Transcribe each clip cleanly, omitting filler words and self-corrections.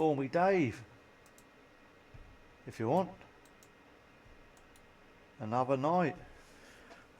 Call me Dave. If you want. Another night.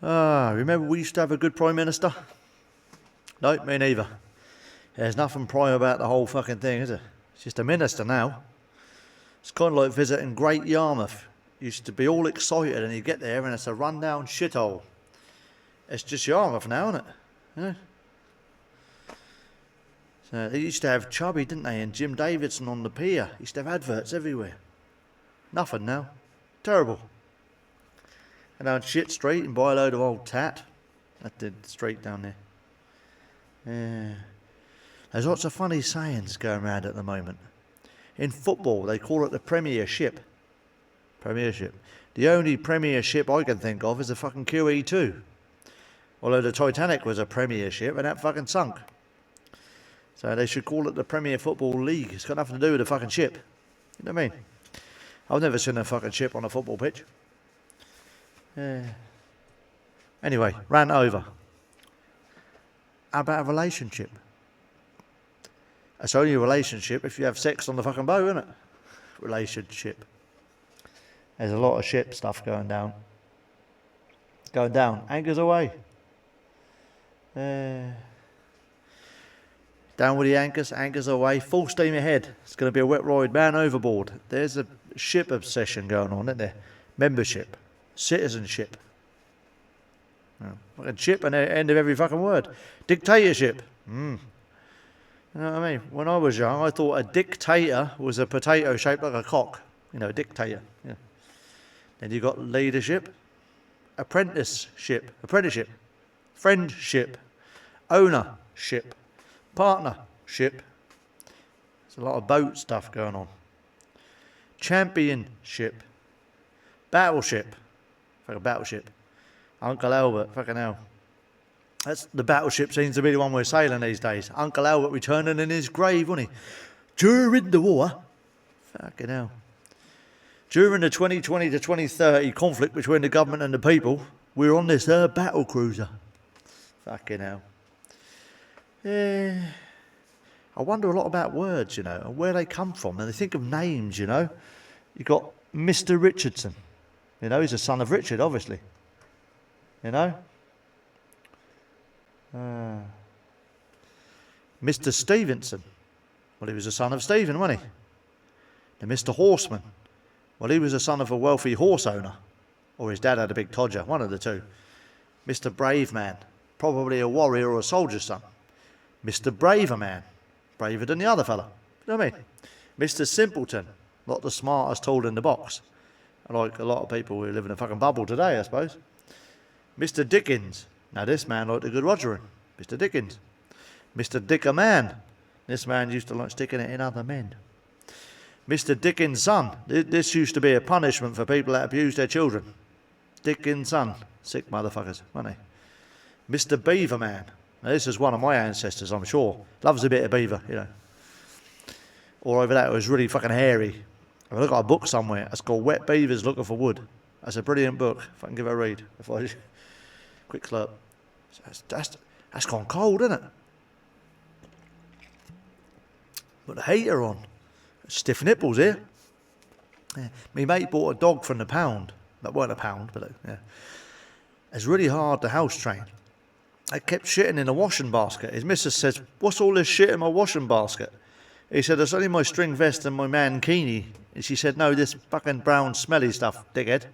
Remember we used to have a good Prime Minister? No, me neither. There's nothing prime about the whole fucking thing, is it? It's just a minister now. It's kind of like visiting Great Yarmouth. Used to be all excited and you get there and it's a rundown shithole. It's just Yarmouth now, isn't it? Yeah. So they used to have Chubby, didn't they? And Jim Davidson on the pier. Used to have adverts everywhere. Nothing now. Terrible. And down Shit Street and buy a load of old tat. That's the street down there. Yeah. There's lots of funny sayings going around at the moment. In football, they call it the Premiership. Premiership. The only Premiership I can think of is the fucking QE2. Although the Titanic was a Premiership and that fucking sunk. So they should call it the Premier Football League. It's got nothing to do with the fucking ship. You know what I mean? I've never seen a fucking ship on a football pitch. Anyway, ran over. How about a relationship? It's only a relationship if you have sex on the fucking boat, isn't it? Relationship. There's a lot of ship stuff going down. Going down. Anchors away. Down with the anchors. Anchors away. Full steam ahead. It's going to be a wet ride. Man overboard. There's a ship obsession going on, isn't there? Membership. Citizenship. Fucking ship and the end of every fucking word. Dictatorship. You know what I mean? When I was young, I thought a dictator was a potato shaped like a cock. You know, a dictator. Yeah. Then you got leadership, apprenticeship, friendship, ownership, partnership. There's a lot of boat stuff going on. Championship, battleship, fucking battleship. Uncle Albert, fucking hell. That's the battleship seems to be the one we're sailing these days. Uncle Albert returning in his grave, wasn't he? During the war. Fucking hell. During the 2020 to 2030 conflict between the government and the people, we're on this battle cruiser. Fucking hell. I wonder a lot about words, you know, and where they come from. And they think of names, you know. You got Mr. Richardson. You know, he's a son of Richard, obviously. You know. Mr. Stevenson. Well, he was a son of Stephen, wasn't he? And Mr. Horseman. Well, he was a son of a wealthy horse owner. Or his dad had a big todger, one of the two. Mr. Brave Man. Probably a warrior or a soldier's son. Mr. Braver Man. Braver than the other fella. You know what I mean? Mr. Simpleton. Not the smartest tool in the box. Like a lot of people who live in a fucking bubble today, I suppose. Mr. Dickens. Now this man liked a good rogering. Mr. Dickens. Mr. Dicker Man. This man used to like sticking it in other men. Mr. Dickens' son. This used to be a punishment for people that abused their children. Dickens' son. Sick motherfuckers, weren't they? Mr. Beaver Man. Now this is one of my ancestors, I'm sure. Loves a bit of beaver, you know. Or over that, it was really fucking hairy. I've got a book somewhere. It's called Wet Beavers Looking for Wood. That's a brilliant book. If I can give it a read. Quick slurp. That's gone cold, isn't it? Put the heater on. Stiff nipples here. Yeah. My mate bought a dog from the pound. That weren't a pound, but yeah. It's really hard to house train. I kept shitting in a washing basket. His missus says, "What's all this shit in my washing basket?" He said, "It's only my string vest and my mankini." And she said, "No, this fucking brown smelly stuff, dickhead.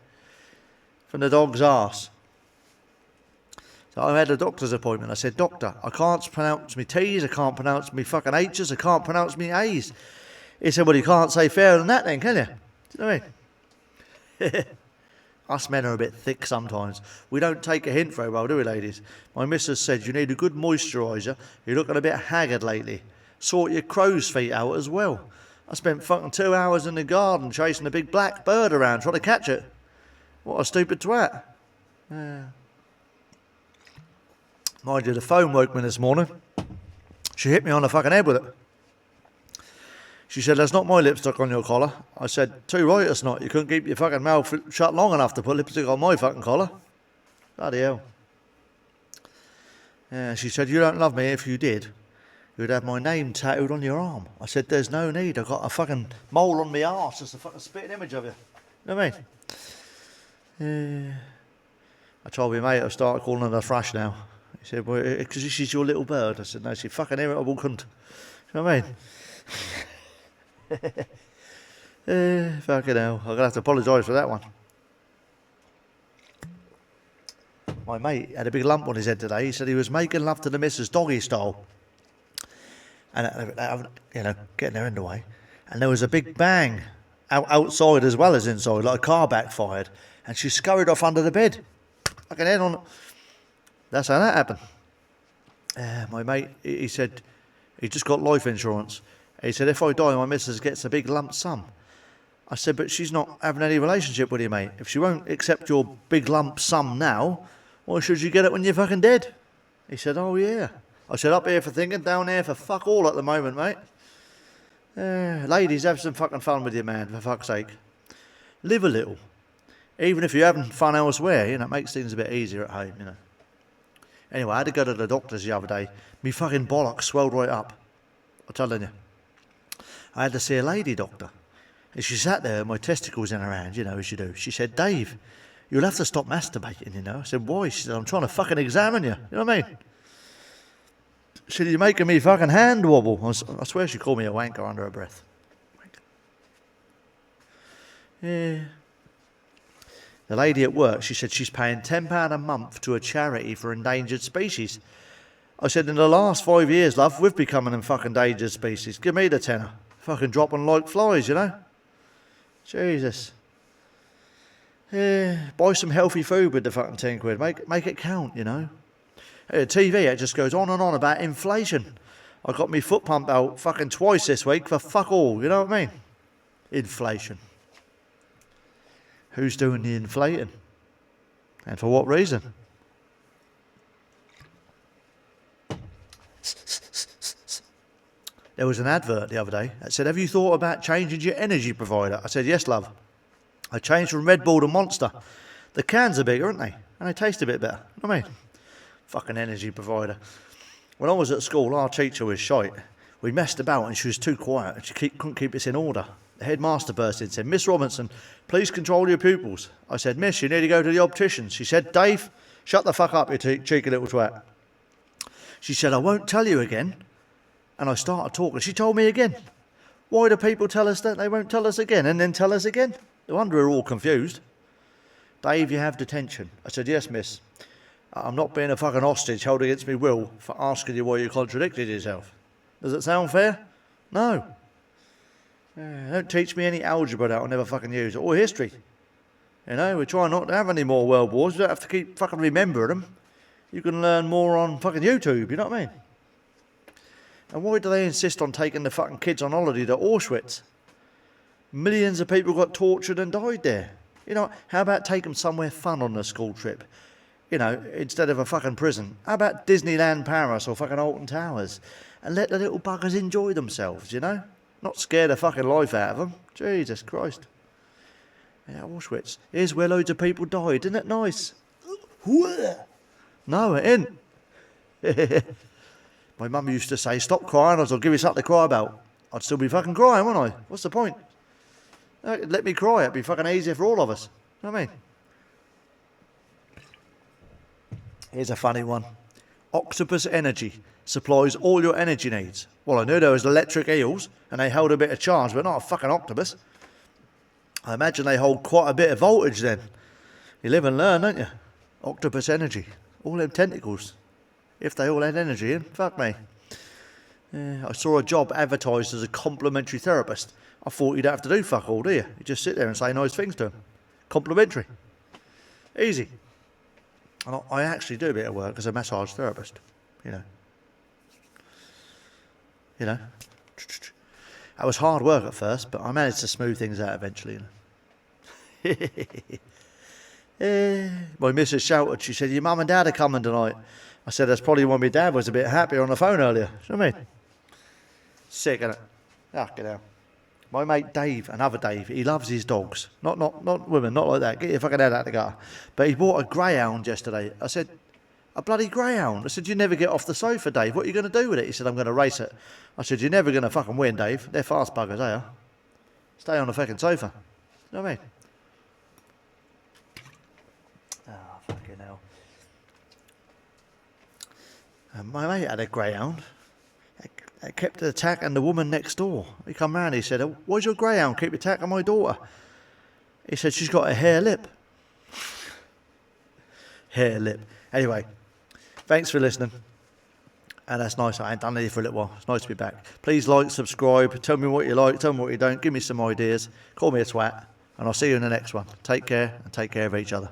From the dog's arse." So I had a doctor's appointment. I said, "Doctor, I can't pronounce me T's, I can't pronounce me fucking H's, I can't pronounce me A's." He said, "Well, you can't say fairer than that then, can you?" Do you know what I mean? Us men are a bit thick sometimes. We don't take a hint very well, do we, ladies? My missus said, "You need a good moisturiser. You're looking a bit haggard lately. Sort your crow's feet out as well." I spent fucking 2 hours in the garden chasing a big black bird around trying to catch it. What a stupid twat. Mind you, the phone woke me this morning. She hit me on the fucking head with it. She said, "That's not my lipstick on your collar." I said, "Too right it's not. You couldn't keep your fucking mouth shut long enough to put lipstick on my fucking collar." Bloody hell. She said, "You don't love me if you did. you'd have my name tattooed on your arm. I said, there's no need. I've got a fucking mole on my arse. Just a fucking spitting image of you. You know what I mean? I told my mate I'll start calling her the thrush now. He said, well, because she's your little bird. I said, no, she's fucking irritable cunt. You know what I mean? Fucking hell. I'm going to have to apologise for that one. My mate had a big lump on his head today. He said he was making love to the missus doggy style. And, you know, getting her in the way. And there was a big bang outside as well as inside, like a car backfired. And she scurried off under the bed. Fucking head on it. That's how that happened. My mate, he said, he just got life insurance. He said, if I die, my missus gets a big lump sum. I said, but she's not having any relationship with you, mate. If she won't accept your big lump sum now, why should you get it when you're fucking dead? He said, oh yeah. I said, up here for thinking, down there for fuck all at the moment, mate. Ladies, have some fucking fun with your man, for fuck's sake. Live a little. Even if you're having fun elsewhere, you know, it makes things a bit easier at home, you know. Anyway, I had to go to the doctors the other day. Me fucking bollocks swelled right up. I'm telling you. I had to see a lady doctor. And she sat there with my testicles in her hand, you know, as you do. She said, Dave, you'll have to stop masturbating, you know. I said, why? She said, I'm trying to fucking examine you. You know what I mean? She said, you're making me fucking hand wobble. I swear she called me a wanker under her breath. Yeah. The lady at work, she said she's paying £10 a month to a charity for endangered species. I said, in the last 5 years, love, we've become an fucking endangered species. Give me the tenner. Fucking dropping like flies, you know. Jesus. Yeah, buy some healthy food with the fucking £10. Make it count, you know. TV, it just goes on and on about inflation. I got me foot pumped out fucking twice this week for fuck all, you know what I mean? Inflation. Who's doing the inflating? And for what reason? There was an advert the other day that said, have you thought about changing your energy provider? I said, yes, love. I changed from Red Bull to Monster. The cans are bigger, aren't they? And they taste a bit better. You know what I mean? Fucking energy provider. When I was at school, our teacher was shite. We messed about and she was too quiet and she couldn't keep us in order. The headmaster burst in and said, Miss Robinson, please control your pupils. I said, Miss, you need to go to the optician. She said, Dave, shut the fuck up, you cheeky little twat. She said, I won't tell you again. And I started talking. She told me again. Why do people tell us that they won't tell us again and then tell us again? No wonder we're all confused. Dave, you have detention. I said, yes, miss. I'm not being a fucking hostage held against me will for asking you why you contradicted yourself. Does it sound fair? No. Don't teach me any algebra that I'll never fucking use, or history. You know, we're trying not to have any more world wars. You don't have to keep fucking remembering them. You can learn more on fucking YouTube, you know what I mean? And why do they insist on taking the fucking kids on holiday to Auschwitz? Millions of people got tortured and died there. You know, how about take them somewhere fun on a school trip? You know, instead of a fucking prison. How about Disneyland Paris or fucking Alton Towers? And let the little buggers enjoy themselves, you know? Not scare the fucking life out of them. Jesus Christ. Yeah, Auschwitz. Here's where loads of people died. Isn't it nice? No, it ain't. My mum used to say, stop crying, or I'll give you something to cry about. I'd still be fucking crying, wouldn't I? What's the point? Let me cry. It'd be fucking easier for all of us. You know what I mean? Here's a funny one. Octopus Energy supplies all your energy needs. Well, I knew there was electric eels, and they held a bit of charge, but not a fucking octopus. I imagine they hold quite a bit of voltage then. You live and learn, don't you? Octopus Energy. All them tentacles. If they all had energy in, fuck me. I saw a job advertised as a complimentary therapist. I thought you don't have to do fuck all, do you? You just sit there and say nice things to them. Complimentary. Easy. And I actually do a bit of work as a massage therapist, you know. You know. That was hard work at first, but I managed to smooth things out eventually, you know. My missus shouted, she said, your mum and dad are coming tonight. I said, that's probably when my dad was a bit happier on the phone earlier. You know what I mean? Sick, innit? Fucking hell. My mate Dave, another Dave, he loves his dogs. Not women, not like that. Get your fucking head out of the gutter. But he bought a greyhound yesterday. I said, A bloody greyhound. I said, you never get off the sofa, Dave. What are you going to do with it? He said, I'm going to race it. I said, you're never going to fucking win, Dave. They're fast buggers, they are. Stay on the fucking sofa. You know what I mean? Oh, fucking hell. And my mate had a greyhound. It kept attacking the woman next door. He come round, he said, why's your greyhound keep attacking my daughter? He said, she's got a hair lip. Hair lip. Anyway, thanks for listening. And that's nice. I ain't done it for a little while. It's nice to be back. Please like, subscribe. Tell me what you like. Tell me what you don't. Give me some ideas. Call me a twat. And I'll see you in the next one. Take care and take care of each other.